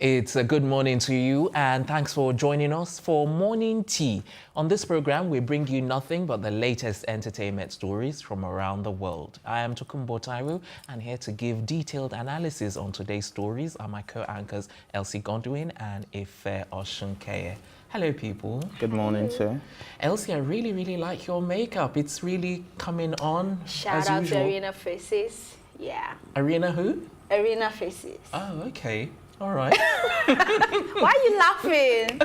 It's a good morning to you, and thanks for joining us for Morning Tea. On this program, we bring you nothing but the latest entertainment stories from around the world. I am Tokunbo Taiwo, and here to give detailed analysis on today's stories are my co-anchors Elsie Godwin and Ife Oshunkeye. Hello, people. Good morning, sir. Elsie, I really like your makeup. It's really coming on. Shout out to Arena Faces. Yeah. Arena who? Arena Faces. Oh, okay. All right. Why are you laughing?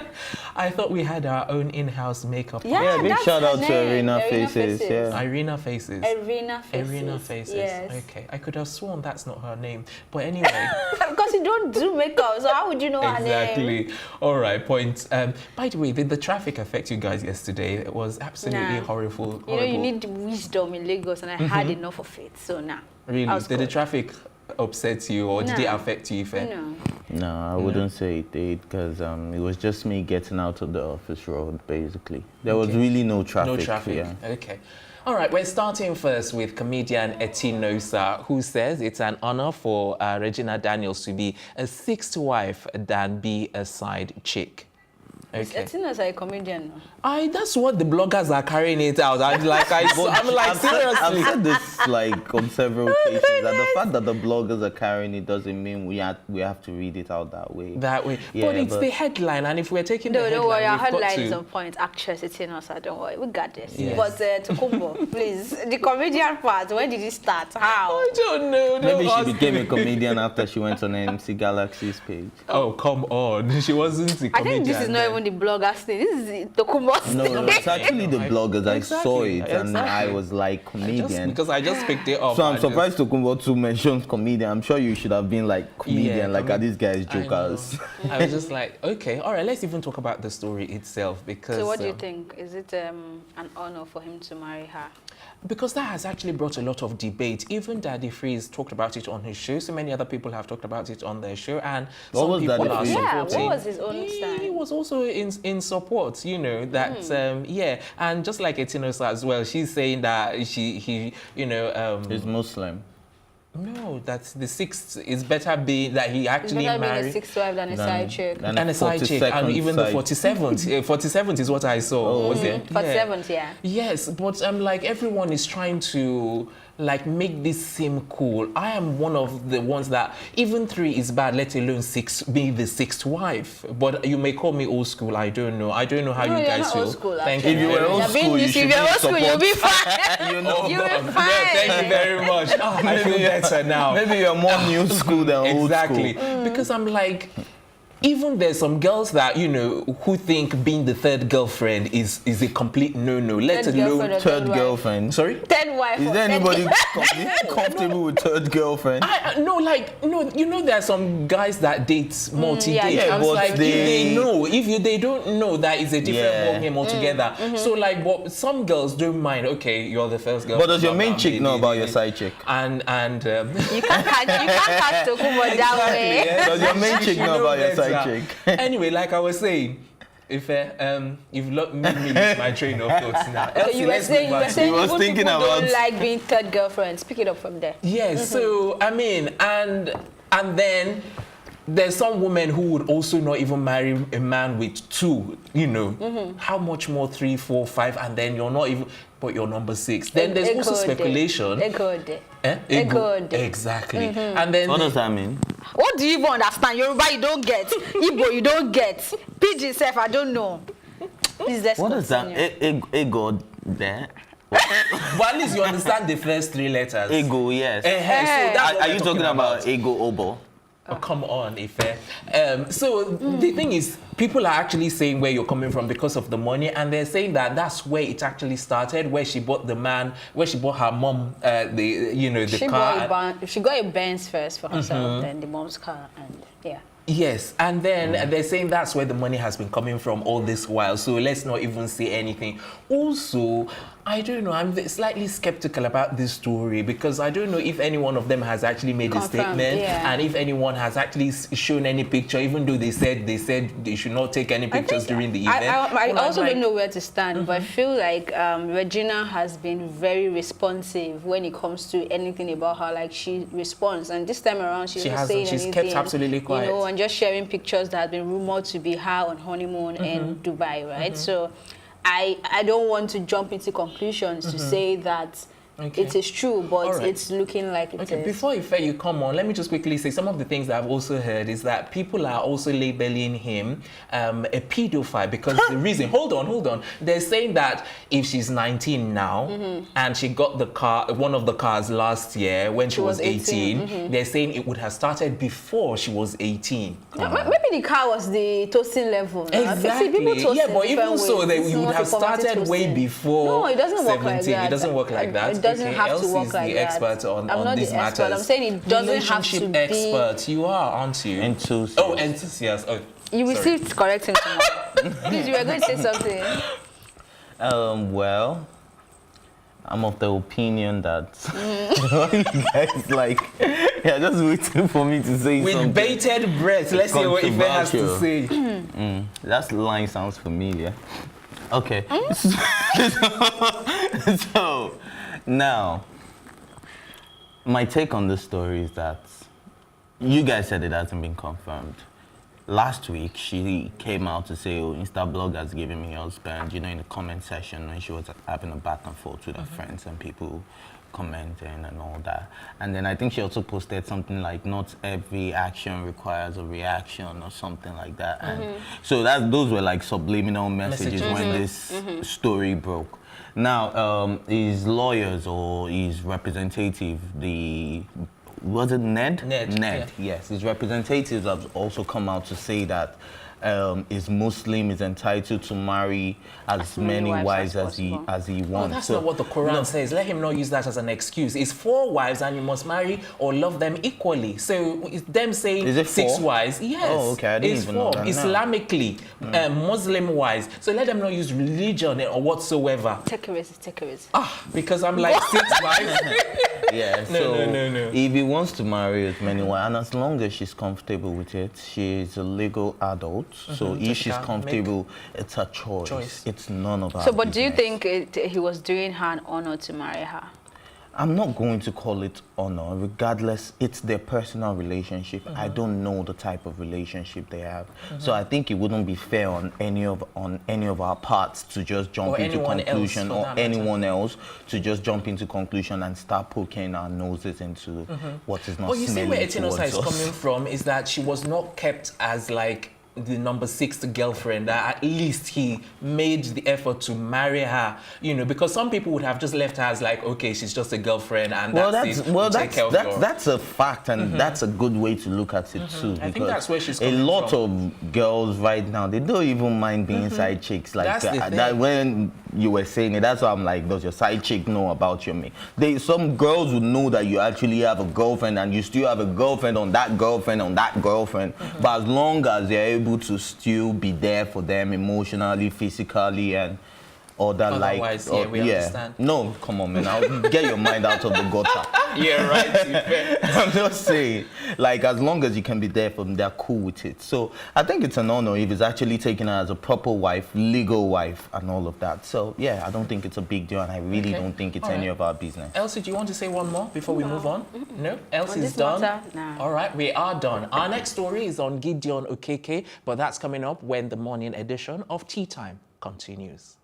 I thought we had our own in-house makeup. Yeah, big shout out to Arena Faces. Yeah. Arena Faces. Arena Faces. Arena Faces. Yes. Okay. I could have sworn that's not her name. But anyway. Because you don't do makeup, so how would you know her name? Exactly. All right, point. By the way, did the traffic affect you guys yesterday? It was absolutely horrible. You know, you need wisdom in Lagos, and I had enough of it, so now. Really? Did the traffic upset you, or did it affect you? No, I wouldn't say it did, because it was just me getting out of the office road, basically. There was really no traffic. No traffic, yeah. Okay. All right, we're starting first with comedian Etinosa, who says it's an honor for Regina Daniels to be a sixth wife than be a side chick. Okay. Etinosa a comedian. That's what the bloggers are carrying it out. I'm like, seriously. I've said this like on several occasions, that the fact that the bloggers are carrying it doesn't mean we have to read it out that way. Yeah, but it's the headline, and if we're taking the headline, don't worry, our headline is on point. Actress Etinosa, don't worry, we got this. Yes. But Tokunbo, please, the comedian part, when did it start? How? I don't know. Maybe she became a comedian after she went on MC Galaxy's page. Oh, come on. She wasn't a comedian. I think this is not even the bloggers thing. This is the Tokunbo's thing. No, it's actually the bloggers. I saw it and I was like, comedian. Because I just picked it up. So I'm surprised Tokunbo too mentions comedian. I'm sure you should have been like, comedian, are these guys jokers? I was just like, okay, all right, let's even talk about the story itself. Because so what do you think? Is it an honor for him to marry her? Because that has actually brought a lot of debate. Even Daddy Freeze talked about it on his show. So many other people have talked about it on their show. And some people are supporting. Yeah, what was his own stand? He was also in support, you know, that, yeah. And just like Etinosa as well, she's saying that he is Muslim. No, that's the sixth. It's better being that he actually married. Being a sixth wife than a side chick. And a side chick, and even the 47th. 47th is what I saw. Was it? 47th, yeah. Yes, but like everyone is trying to like make this seem cool. I am one of the ones that even 3 is bad, let alone 6 being the 6th wife. But you may call me old school. I don't know. I don't know how you guys feel. Old school, thank you. If you were old school, you should be old school, you'll be fine. You know, you'll be fine. Thank you very much. I feel better now. Maybe you're more new school than old school. Exactly, because I'm like. Even there's some girls that, you know, who think being the third girlfriend is a complete no-no. Let alone third girlfriend. Sorry? Third wife. Is there anybody comfortable with third girlfriend? No, you know, there are some guys that date multi-date. Yeah, I was like, they they don't know, that is a different ballgame altogether. So like, but some girls don't mind. Okay, you're the first girl. But does your main chick know about your side chick? And you can't catch Tokunbo that way. Does your main chick know about your side chick? Anyway, like I was saying, if you've let me lose my train of thoughts now. You were saying you was thinking people about don't like being third girlfriends. Pick it up from there. Yes. So I mean, and then there's some women who would also not even marry a man with 2. You know, how much more 3, 4, 5, and then you're not even. But you're number 6. Then there's also speculation. Ego. Exactly. And then what does that mean? What do you even understand? Yoruba you don't get. Igbo you don't get. Pidgin self I don't know. Please let's What continue. does that? Ego there. Well, at least you understand the first 3 letters. Ego, yes. So that's what are you talking about ego obo? Oh, come on, Ife. So the thing is, people are actually saying where you're coming from because of the money, and they're saying that that's where it actually started, where she bought her mom the car. She got a Benz first for herself, then the mom's car, and yeah. Yes, and then they're saying that's where the money has been coming from all this while. So let's not even say anything. Also, I don't know. I'm slightly skeptical about this story because I don't know if any one of them has actually made a statement and if anyone has actually shown any picture, even though they said they should not take any pictures during the event. I also don't know where to stand, but I feel like Regina has been very responsive when it comes to anything about her. Like she responds, and this time around she wasn't saying anything. She's kept absolutely quiet. You know, and just sharing pictures that have been rumored to be her on honeymoon in Dubai, right? So I don't want to jump into conclusions to say that it is true, but it's looking like it is. Before you come on, let me just quickly say some of the things that I've also heard is that people are also labeling him a pedophile because the reason, hold on, they're saying that if she's 19 now and she got the car, one of the cars last year when she was 18, they're saying it would have started before she was 18. Maybe the car was the toasting level. Exactly. Yeah, but even so, you would have started way before. No, it doesn't work like that. It doesn't work like that. It doesn't have to work like that. Expert on these matters. I'm saying it doesn't have to be. Expert, you are, aren't you? Enthusiast. Oh, enthusiast. Oh, you will still correct him tomorrow. Please, you were going to say something. Well, I'm of the opinion that you guys like, yeah, just waiting for me to say something. With bated breath, let's see what Ife has to say. That line sounds familiar. Okay. So, now, my take on this story is that you guys said it hasn't been confirmed. Last week, she came out to say, oh, Instablog has given me husband, you know, in the comment section when she was having a back and forth with her friends and people commenting and all that. And then I think she also posted something like, not every action requires a reaction or something like that. And so those were like subliminal messages when this story broke. Now, his lawyers or his representative, was it Ned? Ned, yes. His representatives have also come out to say that is Muslim, is entitled to marry as many wives as he wants. Oh, that's not what the Quran says. Let him not use that as an excuse. It's 4 wives and you must marry or love them equally. So it's them saying is it 6 4? Wives. Yes. Oh, okay. I didn't even know that. Islamically, Muslim wives. So let them not use religion or whatsoever. Take it easy. Because I'm like 6 wives. Yeah, No. If he wants to marry as many wives, and as long as she's comfortable with it, she's a legal adult. So if she's comfortable, it's her choice. It's none of our business. But do you think he was doing her an honor to marry her? I'm not going to call it honor. Regardless, it's their personal relationship. I don't know the type of relationship they have. So I think it wouldn't be fair on any of our parts to just jump into conclusion, or anyone else to just jump into conclusion and start poking our noses into what is not. Well, you see where Etinosa is coming from is that she was not kept as like the number 6 girlfriend. At least he made the effort to marry her, you know, because some people would have just left her as like, okay, she's just a girlfriend and that's a fact, and that's a good way to look at it too. I think that's where she's coming from. A lot of girls right now, they don't even mind being side chicks. Like that when you were saying it, that's why I'm like, does your side chick know about your mate? Some girls would know that you actually have a girlfriend and you still have a girlfriend on that girlfriend on that girlfriend. But as long as they're able to still be there for them emotionally, physically, and all that. Otherwise, we understand. No, come on, man. I'll get your mind out of the gutter. Yeah, right. I'm just saying, like, as long as you can be there for them, they're cool with it. So I think it's an honor if it's actually taken her as a proper wife, legal wife, and all of that. So yeah, I don't think it's a big deal, and I really don't think it's any of our business. Elsie, do you want to say one more before we move on? No? Elsie's done? Nah. All right, we are done. Our next story is on Gideon Okeke, but that's coming up when the morning edition of Tea Time continues.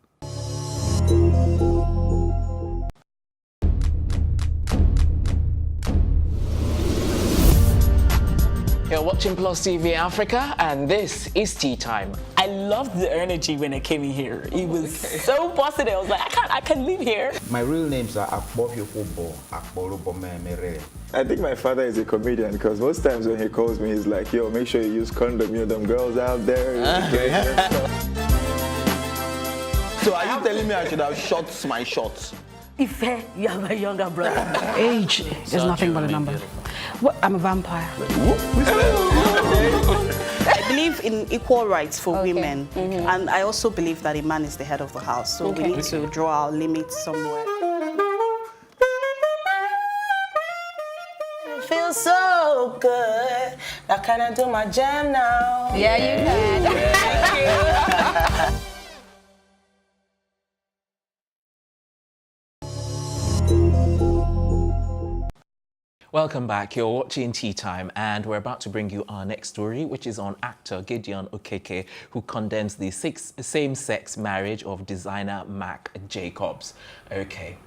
You're watching Plus TV Africa, and this is Tea Time. I loved the energy when I came in here. It was so positive. I was like, I can live here. My real names are Akbofyofobo, Akborobomemere. I think my father is a comedian because most times when he calls me, he's like, yo, make sure you use condom. You know, them girls out there. So are you telling me I should have shot my shots? Ife, you are my younger brother. Age is nothing but a number. What? I'm a vampire. I believe in equal rights for women, and I also believe that a man is the head of the house, so we need to draw our limits somewhere. It feels so good. Now can I do my jam now? Yeah, you can. Welcome back. You're watching Tea Time, and we're about to bring you our next story, which is on actor Gideon Okeke, who condemns the same-sex marriage of designer Marc Jacobs. Okay.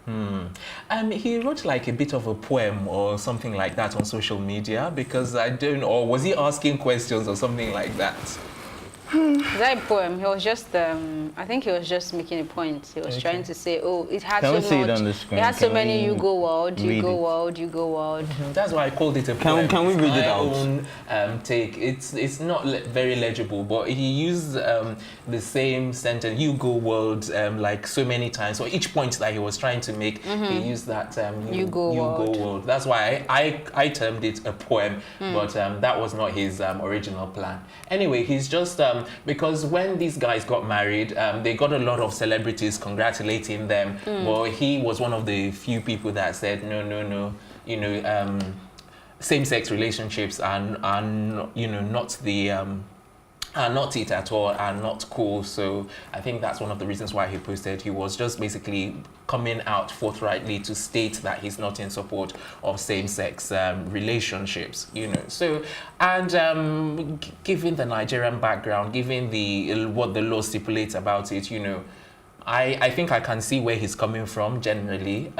He wrote like a bit of a poem or something like that on social media, because I don't know, or was he asking questions or something like that? That poem, he was just, I think he was just making a point. He was trying to say, oh, it had Can so we see it much, on the screen? it had so Can many we you go world, you read go it? world, you go world. That's why I called it a poem. Can we read it My out? own take. It's not very legible, but he used the same sentence, you go world, like so many times. So each point that he was trying to make, he used that You go world. That's why I termed it a poem, but that was not his original plan. Anyway, he's just, because when these guys got married, they got a lot of celebrities congratulating them, but he was one of the few people that said, no, you know, same-sex relationships are you know, not the are not it at all, are not cool. So I think that's one of the reasons why he posted. He was just basically coming out forthrightly to state that he's not in support of same-sex relationships, you know. So, and given the Nigerian background, given the what the law stipulates about it, you know, I think I can see where he's coming from generally.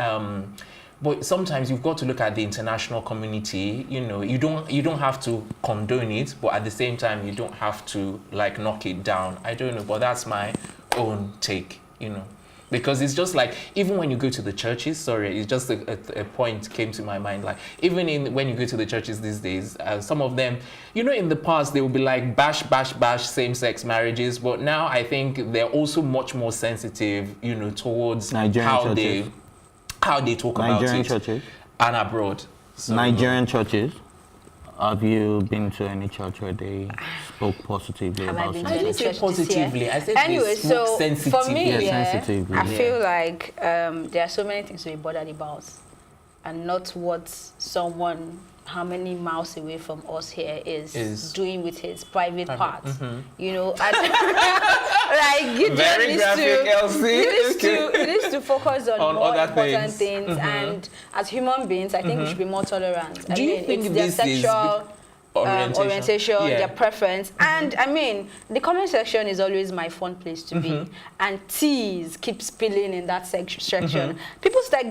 But sometimes you've got to look at the international community. You know, you don't have to condone it, but at the same time, you don't have to like knock it down. I don't know, but that's my own take. You know, because it's just like, even when you go to the churches. Sorry, it's just a point came to my mind. Like, even when you go to the churches these days, some of them, you know, in the past they would be like bash same-sex marriages, but now I think they're also much more sensitive. You know, towards Nigerian how they talk about Nigerian it churches? and abroad. So, Nigerian churches? Have you been to any church where they spoke positively Have I about been to I something? didn't say church this positively. year? I said Anyway, they spoke so sensitively. for me, sensitively. I feel like there are so many things to be bothered about, and not what someone how many miles away from us here is doing with his private parts. You know, like you Very graphic, Elsie. He needs to focus on more other important things. things. And as human beings, I think we should be more tolerant. Do you think it's their this is sexual orientation, Yeah. their preference, and I mean, the comment section is always my fun place to be, and teas keep spilling in that section. People start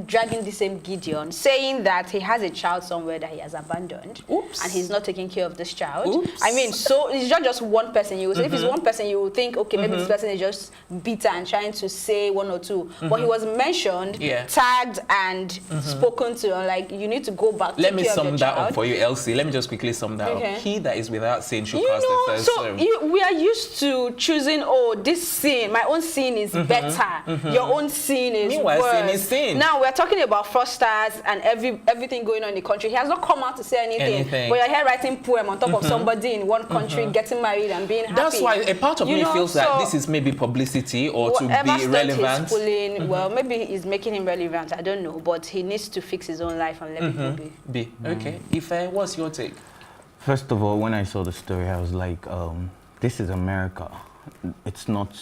dragging the same Gideon, saying that he has a child somewhere that he has abandoned, and he's not taking care of this child. I mean, so it's not just one person. You will say, if it's one person, you will think, okay, maybe this person is just bitter and trying to say one or two, but he was mentioned, tagged, and spoken to. Like, you need to go back. Let me sum that up for you, Elsie. Let me just quickly sum that up. He that is without sin should cast the first stone. We are used to choosing, oh, this sin, my own sin is better. Your own sin is Meanwhile, worse. sin is sin. Now we're talking about fraudsters and everything going on in the country. He has not come out to say anything. But you're here writing poem on top of somebody in one country getting married and being happy. That's why a part of me feels that this is maybe publicity or to be relevant. He's pulling, well, maybe he's making him relevant. I don't know, but he needs to fix his own life and let people be. Okay. Ife, what's your take? First of all, when I saw the story, I was like, this is America. It's not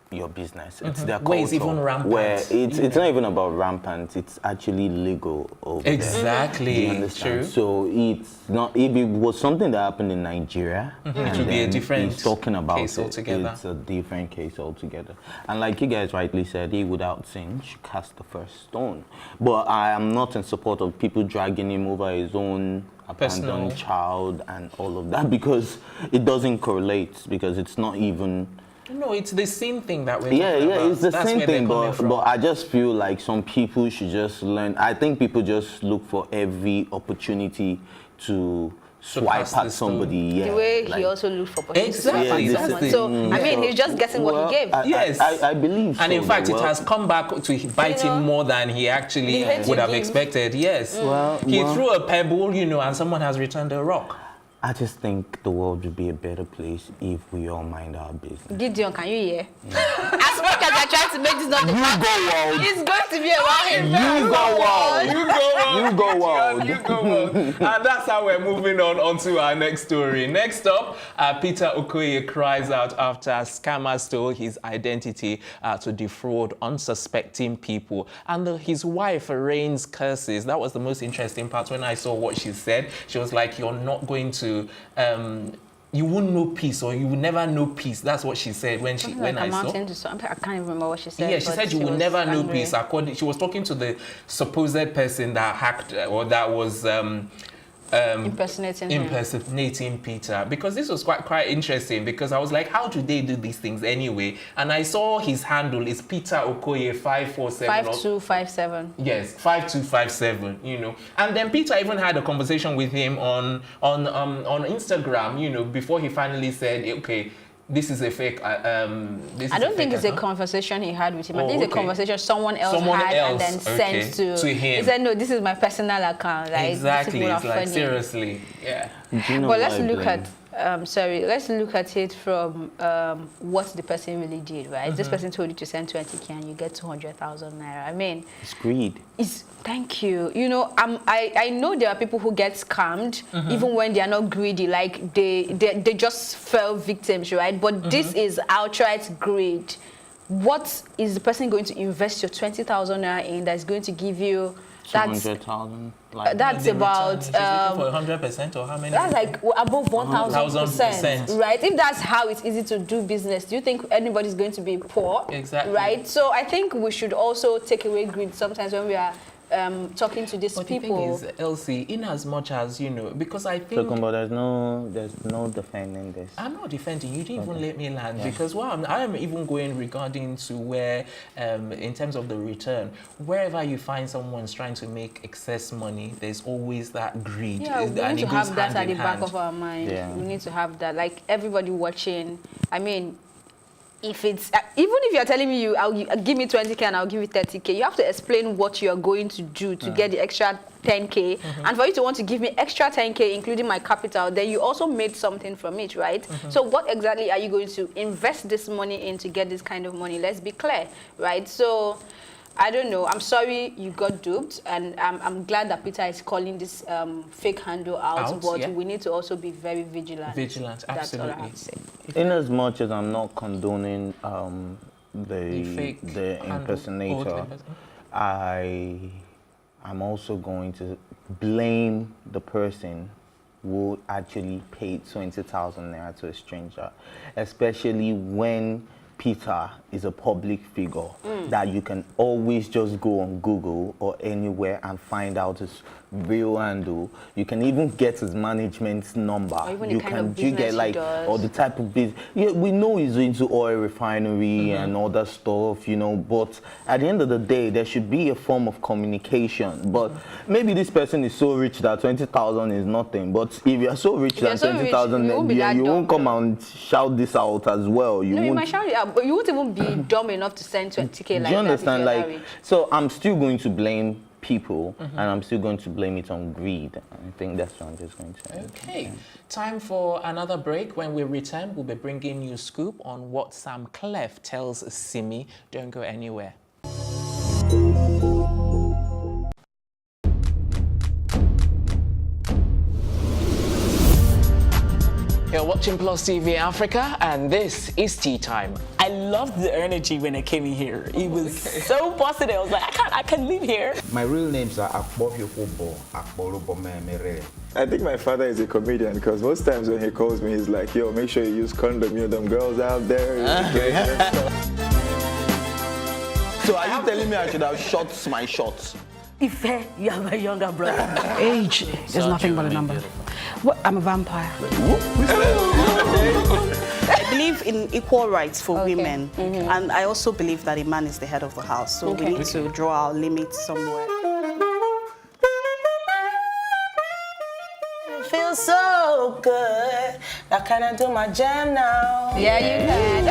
your business. It's their culture. Where it's even rampant. Where it's not even about rampant. It's actually legal over there. Exactly. Do you understand? True. So it's not. If it was something that happened in Nigeria, it would be a different he's talking about case altogether. It's a different case altogether. And like you guys rightly said, he without sin should cast the first stone. But I am not in support of people dragging him over his own abandoned child and all of that, because it doesn't correlate, because it's not even. No, it's the same thing that we're talking about. It's the That's same where they're thing, coming from. but I just feel like some people should just learn. I think people just look for every opportunity to swipe at somebody. Yeah, the way like, he also looked for opportunity to Exactly, swipe at that's someone. the So thing. I mean, he's just getting what he gave. Yes. I believe so. And in fact, well, it has come back to bite him more than he actually the hate would you have give. expected. Yes. Well, He threw a pebble, and someone has returned a rock. I just think the world would be a better place if we all mind our business. Gideon, can you hear? As much as I try to make this not You go world. it's going to be a wild You go world. You go world. You go world. And that's how we're moving on to our next story. Next up, Peter Okoye cries out after scammers stole his identity to defraud unsuspecting people. And his wife rains curses. That was the most interesting part when I saw what she said. She was like, you're not going to you won't know peace, or you will never know peace. That's what she said when I saw. I can't even remember what she said. Yeah, she said you will never know peace. She was talking to the supposed person that hacked or that was impersonating Peter, because this was quite interesting, because I was like, how do they do these things anyway? And I saw his handle is Peter Okoye 547 5257. Yes, 5257, And then Peter even had a conversation with him on Instagram, before he finally said, okay, this is a fake. I don't think it's a conversation he had with him. I think it's a conversation someone else had and then sent to him. He said, "No, this is my personal account." Like, exactly. It's like, funny. seriously, yeah. But let's look at. Let's look at it from what the person really did, right? This person told you to send 20K and you get 200,000 naira. I mean, it's greed. Thank you. I know there are people who get scammed even when they are not greedy, like they just fell victims, right? But this is outright greed. What is the person going to invest your 20,000 naira in that's going to give you? 200,000. That's about for 100% or how many? That's like above 1,000%, right? If that's how it's easy to do business, do you think anybody's going to be poor? Exactly. Right. So I think we should also take away greed sometimes when we are talking to these people. The thing is, Elsie, in as much as because I think. But there's no defending this. I'm not defending. You didn't even let me land because I am even going regarding to where, in terms of the return, wherever you find someone's trying to make excess money, there's always that greed. Yeah, we need to have that at the back of our mind. Yeah. We need to have that. Like everybody watching. I mean, if it's even if you're telling me I'll give me 20K and I'll give you 30K, you have to explain what you're going to do to get the extra 10K. And for you to want to give me extra 10K, including my capital, then you also made something from it, right? So what exactly are you going to invest this money in to get this kind of money? Let's be clear, right? So I don't know. I'm sorry you got duped, and I'm glad that Peter is calling this fake handle out, but we need to also be very vigilant. Vigilant, absolutely. That's all I have to say. In as much as I'm not condoning the impersonator, I'm also going to blame the person who actually paid 20,000 naira to a stranger, especially when Peter is a public figure that you can always just go on Google or anywhere and find out his real handle. You can even get his management's number. Or even the kind of business he does. Or the type of business. Yeah, we know he's into oil refinery and all that stuff, but at the end of the day, there should be a form of communication. But maybe this person is so rich that 20,000 is nothing. But if you're so rich that 20,000, you won't come and shout this out as well. You might shout it out, but you won't even be dumb enough to send 20K like that. Do you understand? So I'm still going to blame people, and I'm still going to blame it on greed. I think that's what I'm just going to say. Okay, time for another break. When we return, we'll be bringing you scoop on what Samklef tells Simi. Don't go anywhere. You're watching Plus TV Africa, and this is Tea Time. I loved the energy when I came in here. It was so positive. I was like, I can live here. My real names are Akbofyofobo, Akborobomemere. I think my father is a comedian because most times when he calls me, he's like, yo, make sure you use condom, them girls out there. So are you telling me I should have shot my shots? Ife, you are my younger brother. Age is nothing but a number. What? I'm a vampire. I believe in equal rights for women, and I also believe that a man is the head of the house, so we need to draw our limits somewhere. it feels so good. Now can I do my jam now? Yeah, you can.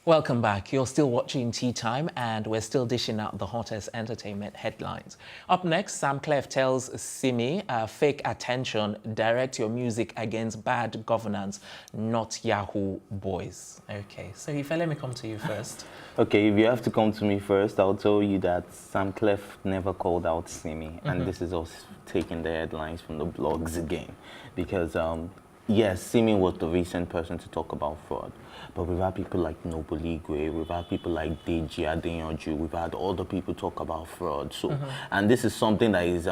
Welcome back. You're still watching Tea Time, and we're still dishing out the hottest entertainment headlines. Up next, Samklef tells Simi, fake attention, direct your music against bad governance, not Yahoo boys. Okay, so Ife, let me come to you first. Okay, if you have to come to me first, I'll tell you that Samklef never called out Simi, and this is us taking the headlines from the blogs again, because yes, Simi was the recent person to talk about fraud. But we've had people like Noble Igwe, we've had people like Deji Adeyanju, we've had other people talk about fraud. So, and this is something that is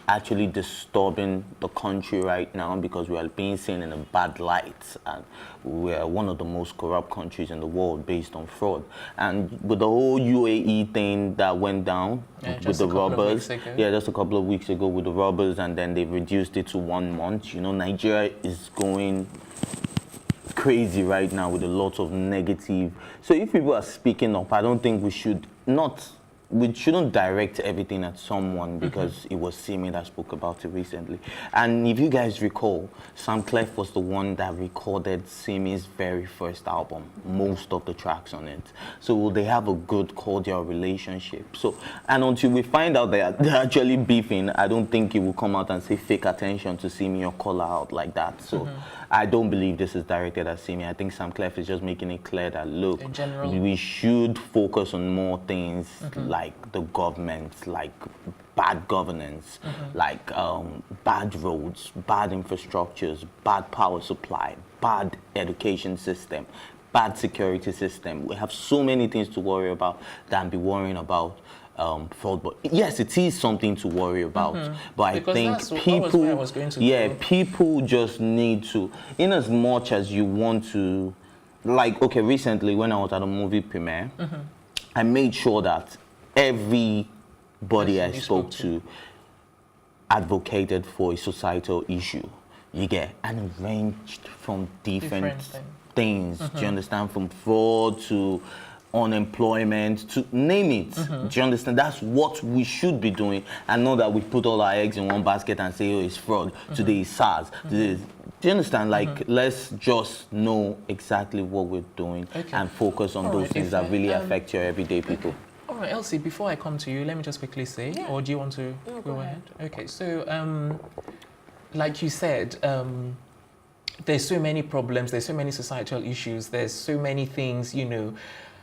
actually disturbing the country right now, because we are being seen in a bad light. And we're one of the most corrupt countries in the world based on fraud. And with the whole UAE thing that went down with the robbers, just a couple of weeks ago with the robbers, and then they reduced it to 1 month. You know, Nigeria is going crazy right now with a lot of negative. So if people are speaking up, I don't think we shouldn't direct everything at someone, because it was Simi that spoke about it recently. And if you guys recall, Samklef was the one that recorded Simi's very first album, most of the tracks on it. So they have a good cordial relationship. So, and until we find out they're actually beefing, I don't think he will come out and say fake attention to Simi or call her out like that. So I don't believe this is directed at Simi. I think Samklef is just making it clear that, look, in general, we should focus on more things like the government, like bad governance, like bad roads, bad infrastructures, bad power supply, bad education system, bad security system. We have so many things to worry about than be worrying about fraud. But yes, it is something to worry about. But because I think people, people just need to, in as much as you want to, like, okay, recently when I was at a movie premiere, I made sure that everybody I spoke to advocated for a societal issue. You get, and ranged from different things. Do you understand? From fraud to unemployment, to name it. Do you understand? That's what we should be doing, and not that we put all our eggs in one basket and say, oh, it's fraud, today is SARS. Do you understand? Like, let's just know exactly what we're doing and focus on those things that really affect your everyday people. All right, Elsie, before I come to you, let me just quickly say, or do you want to go ahead? Okay, so like you said, there's so many problems, there's so many societal issues, there's so many things, you know,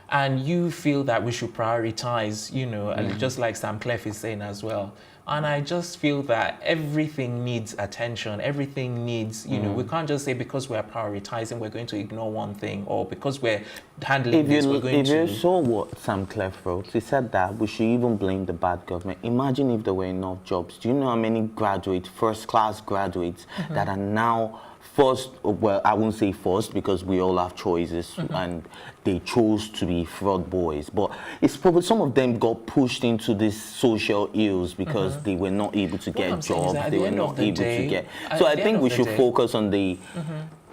and you feel that we should prioritize, you know, and just like Samklef is saying as well. And I just feel that everything needs attention. Everything needs, you know, we can't just say because we're prioritizing, we're going to ignore one thing, or because we're handling this, we're going to... If you saw what Samklef wrote, he said that we should even blame the bad government. Imagine if there were enough jobs. Do you know how many graduates, first-class graduates, that are now forced, well, I won't say forced because we all have choices, and they chose to be fraud boys. But it's probably some of them got pushed into these social ills because they were not able to get jobs. They were not able to get. So I think we should focus on the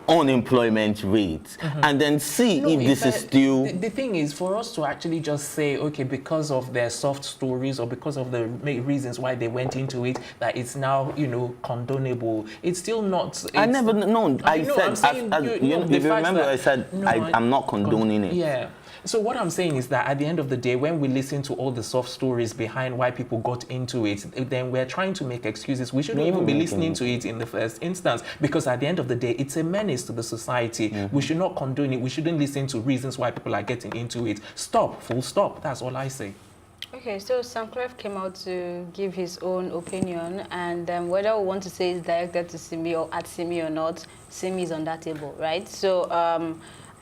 unemployment rate and then see if this is still... The thing is, for us to actually just say, okay, because of their soft stories or because of the reasons why they went into it, that it's now, you know, condonable, it's still not... I never, no, I said, if you remember, I said, I'm not condoning it. Yeah. So what I'm saying is that at the end of the day, when we listen to all the soft stories behind why people got into it, then we're trying to make excuses. We shouldn't even be listening to it in the first instance, because at the end of the day, it's a menace to the society. We should not condone it. We shouldn't listen to reasons why people are getting into it. Stop, full stop. That's all I say. Okay, so Samklef came out to give his own opinion, and whether we want to say it's directed to Simi or at Simi or not, Simi is on that table, right? So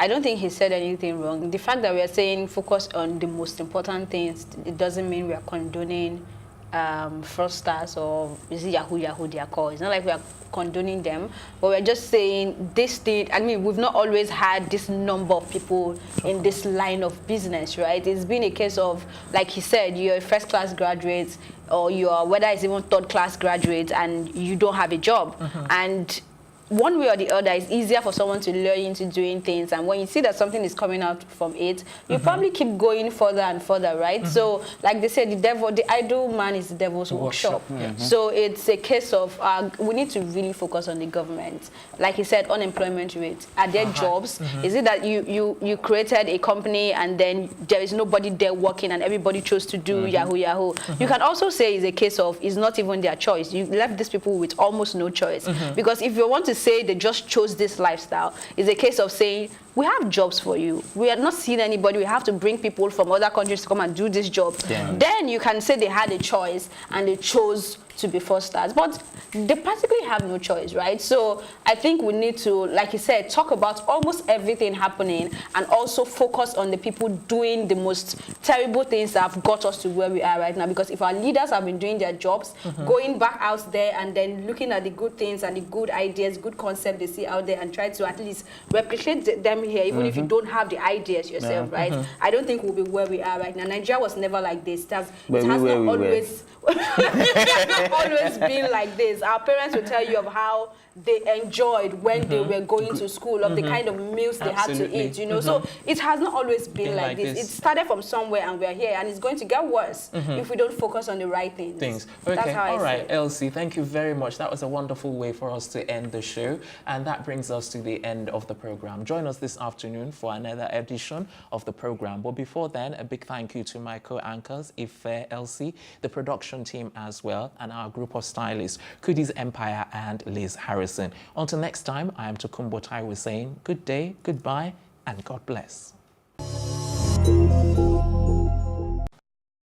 I don't think he said anything wrong. The fact that we are saying focus on the most important things, it doesn't mean we are condoning fraudsters or is it Yahoo they are called. It's not like we are condoning them, but we're just saying this thing. I mean, we've not always had this number of people in this line of business, right? It's been a case of, like he said, you're a first-class graduate, or you're, whether it's even third-class graduate, and you don't have a job. And one way or the other, it's easier for someone to lure you into doing things. And when you see that something is coming out from it, you probably keep going further and further, right? So, like they said, the idle man is the devil's workshop. So it's a case of we need to really focus on the government. Like you said, unemployment rate. Are there jobs? Is it that you created a company and then there is nobody there working and everybody chose to do Yahoo? You can also say it's a case of it's not even their choice. You left these people with almost no choice. Because if you want to say they just chose this lifestyle, it's a case of saying, we have jobs for you. We are not seeing anybody. We have to bring people from other countries to come and do this job. Then you can say they had a choice and they chose to be fraudsters. But they practically have no choice, right? So I think we need to, like you said, talk about almost everything happening and also focus on the people doing the most terrible things that have got us to where we are right now. Because if our leaders have been doing their jobs, going back out there and then looking at the good things and the good ideas, good concepts they see out there and try to at least replicate them here, even if you don't have the ideas yourself, right? I don't think we'll be where we are right now. Nigeria was never like this. It has not always always been like this. Our parents will tell you of how they enjoyed when they were going to school, of the kind of meals they had to eat, you know. So it has not always been like this. It started from somewhere and we're here, and it's going to get worse if we don't focus on the right things. Okay, that's how all I right, see it. Elsie, thank you very much. That was a wonderful way for us to end the show, and that brings us to the end of the program. Join us this afternoon for another edition of the program. But before then, a big thank you to my co-anchors, Ife, Elsie, the production team as well, and our group of stylists, Kudi's Empire and Liz Harrison. Until next time, I am Tokumbo Taiwo saying good day, goodbye, and God bless.